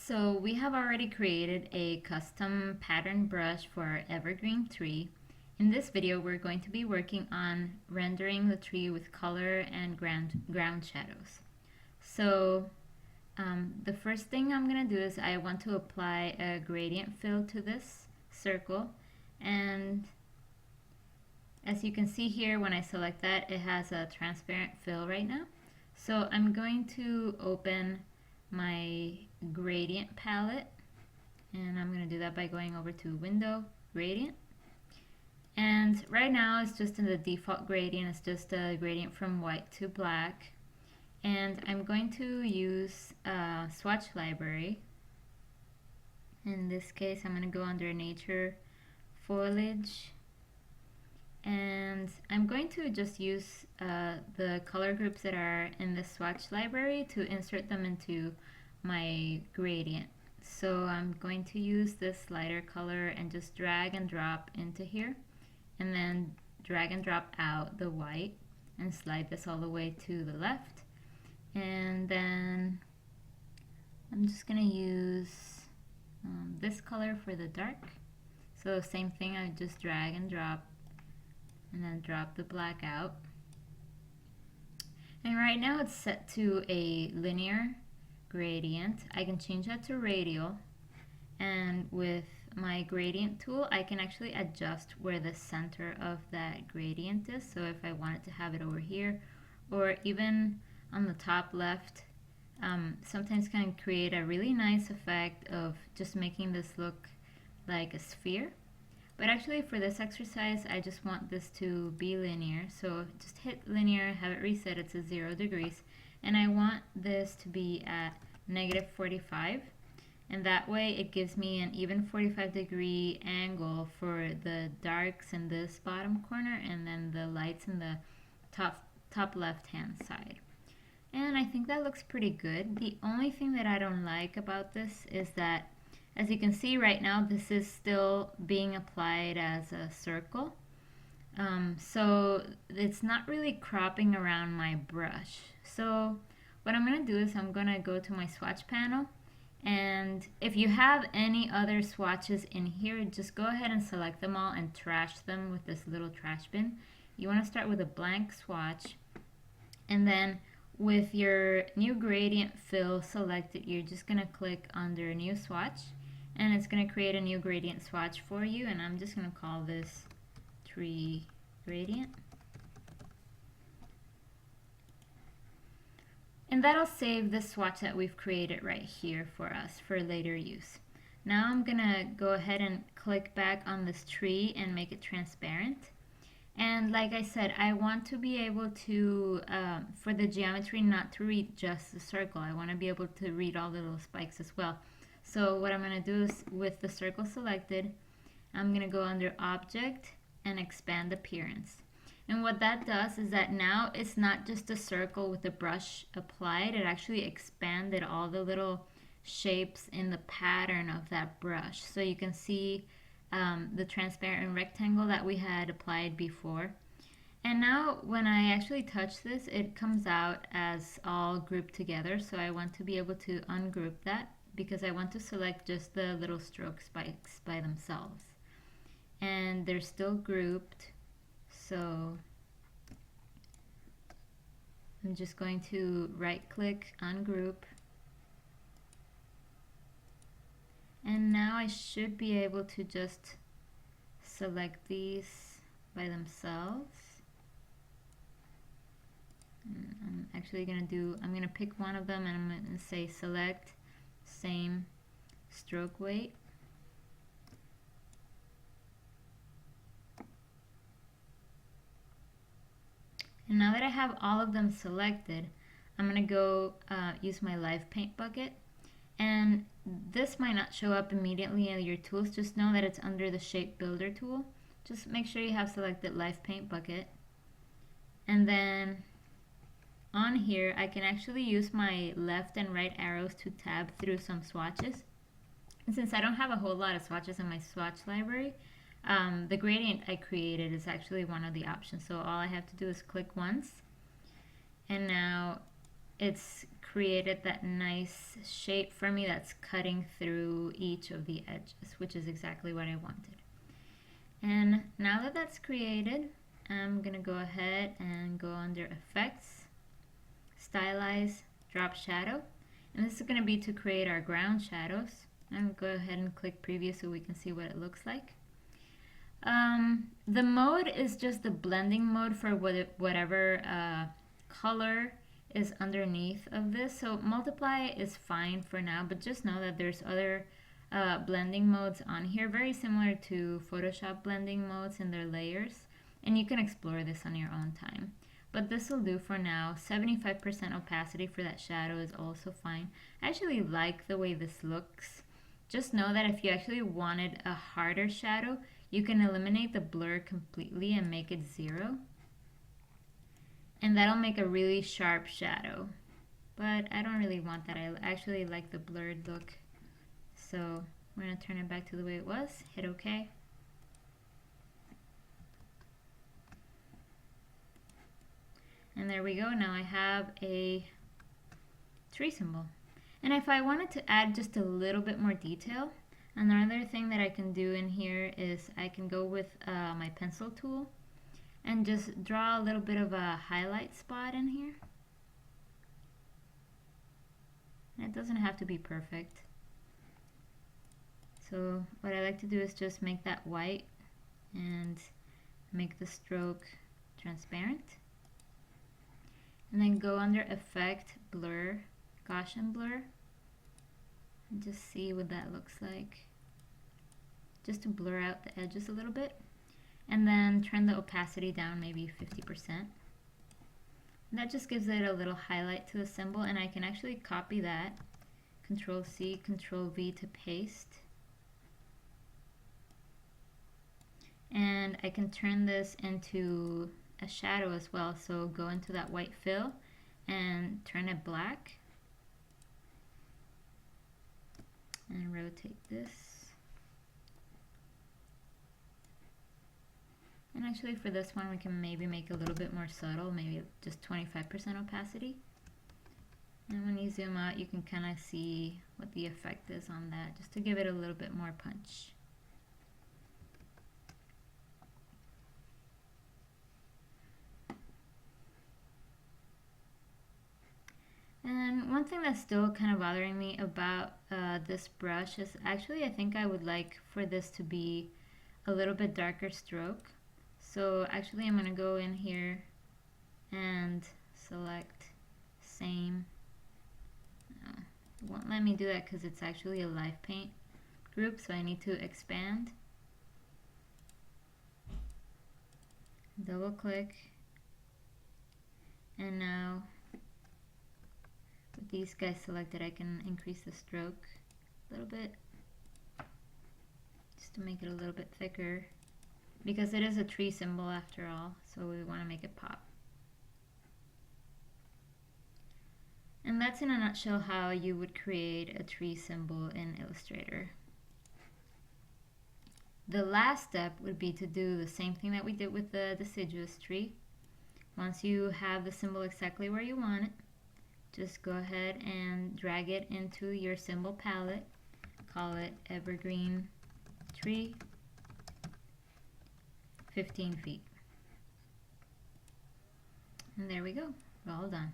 So we have already created a custom pattern brush for our evergreen tree. In this video, we're going to be working on rendering the tree with color and ground shadows. So the first thing I'm going to do is I want to apply a gradient fill to this circle, and as you can see here, when I select that, it has a transparent fill right now. So I'm going to open my gradient palette, and I'm going to do that by going over to Window, Gradient. And right now it's just in the default gradient, it's just a gradient from white to black. And I'm going to use a swatch library. In this case, I'm going to go under Nature, Foliage, and I'm going to just use the color groups that are in the swatch library to insert them into my gradient. So I'm going to use this lighter color and just drag and drop into here, and then drag and drop out the white and slide this all the way to the left. And then I'm just going to use this color for the dark. So same thing, I just drag and drop and then drop the black out. And right now it's set to a linear gradient. I can change that to radial, and with my gradient tool I can actually adjust where the center of that gradient is. So if I wanted to have it over here or even on the top left, sometimes can create a really nice effect of just making this look like a sphere. But actually for this exercise, I just want this to be linear. So just hit linear, have it reset it to 0 degrees. And I want this to be at -45. And that way it gives me an even 45-degree angle for the darks in this bottom corner and then the lights in the top left-hand side. And I think that looks pretty good. The only thing that I don't like about this is that, as you can see right now, this is still being applied as a circle. So it's not really cropping around my brush. So what I'm going to do is I'm going to go to my swatch panel, and if you have any other swatches in here, just go ahead and select them all and trash them with this little trash bin. You want to start with a blank swatch, and then with your new gradient fill selected, you're just going to click under New Swatch, and it's going to create a new gradient swatch for you, and I'm just going to call this Tree Gradient. And that'll save the swatch that we've created right here for us for later use. Now I'm going to go ahead and click back on this tree and make it transparent. And like I said, I want to be able to, for the geometry, not to read just the circle. I want to be able to read all the little spikes as well. So what I'm going to do is, with the circle selected, I'm going to go under Object and Expand Appearance. And what that does is that now it's not just a circle with the brush applied, it actually expanded all the little shapes in the pattern of that brush. So you can see the transparent rectangle that we had applied before. And now when I actually touch this, it comes out as all grouped together. So I want to be able to ungroup that, because I want to select just the little stroke spikes by themselves. And they're still grouped, so I'm just going to right click, ungroup, and now I should be able to just select these by themselves. And I'm actually going to pick one of them, and I'm going to say select same stroke weight. And now that I have all of them selected, I'm going to go use my live paint bucket. And this might not show up immediately in your tools. Just know that it's under the Shape Builder tool. Just make sure you have selected live paint bucket. And then on here, I can actually use my left and right arrows to tab through some swatches. And since I don't have a whole lot of swatches in my swatch library, the gradient I created is actually one of the options. So all I have to do is click once, and now it's created that nice shape for me that's cutting through each of the edges, which is exactly what I wanted. And now that that's created, I'm gonna go ahead and go under Effects, Stylize, Drop Shadow, and this is gonna be to create our ground shadows. I'm gonna go ahead and click Preview so we can see what it looks like. The mode is just the blending mode for whatever color is underneath of this. So multiply is fine for now, but just know that there's other blending modes on here, very similar to Photoshop blending modes and their layers, and you can explore this on your own time. But this will do for now. 75% opacity for that shadow is also fine. I actually like the way this looks. Just know that if you actually wanted a harder shadow, you can eliminate the blur completely and make it 0. And that'll make a really sharp shadow. But I don't really want that. I actually like the blurred look. So we're going to turn it back to the way it was. Hit OK. And there we go. Now I have a tree symbol. And if I wanted to add just a little bit more detail, another thing that I can do in here is I can go with my pencil tool and just draw a little bit of a highlight spot in here. And it doesn't have to be perfect. So what I like to do is just make that white and make the stroke transparent. And then go under Effect, Blur, Gaussian Blur, and just see what that looks like. Just to blur out the edges a little bit. And then turn the opacity down maybe 50%. And that just gives it a little highlight to the symbol, and I can actually copy that. Control C, Control V to paste. And I can turn this into a shadow as well, so go into that white fill and turn it black and rotate this. And actually for this one we can maybe make it a little bit more subtle, maybe just 25% opacity. And when you zoom out you can kind of see what the effect is on that, just to give it a little bit more punch. And one thing that's still kind of bothering me about this brush is actually I think I would like for this to be a little bit darker stroke. So actually I'm going to go in here and select same. It won't let me do that because it's actually a live paint group, so I need to expand. Double click, and now with these guys selected I can increase the stroke a little bit just to make it a little bit thicker, because it is a tree symbol after all, so we want to make it pop. And that's in a nutshell how you would create a tree symbol in Illustrator. The last step would be to do the same thing that we did with the deciduous tree. Once you have the symbol exactly where you want it, just go ahead and drag it into your symbol palette. Call it Evergreen Tree, 15 feet. And there we go, we're all done.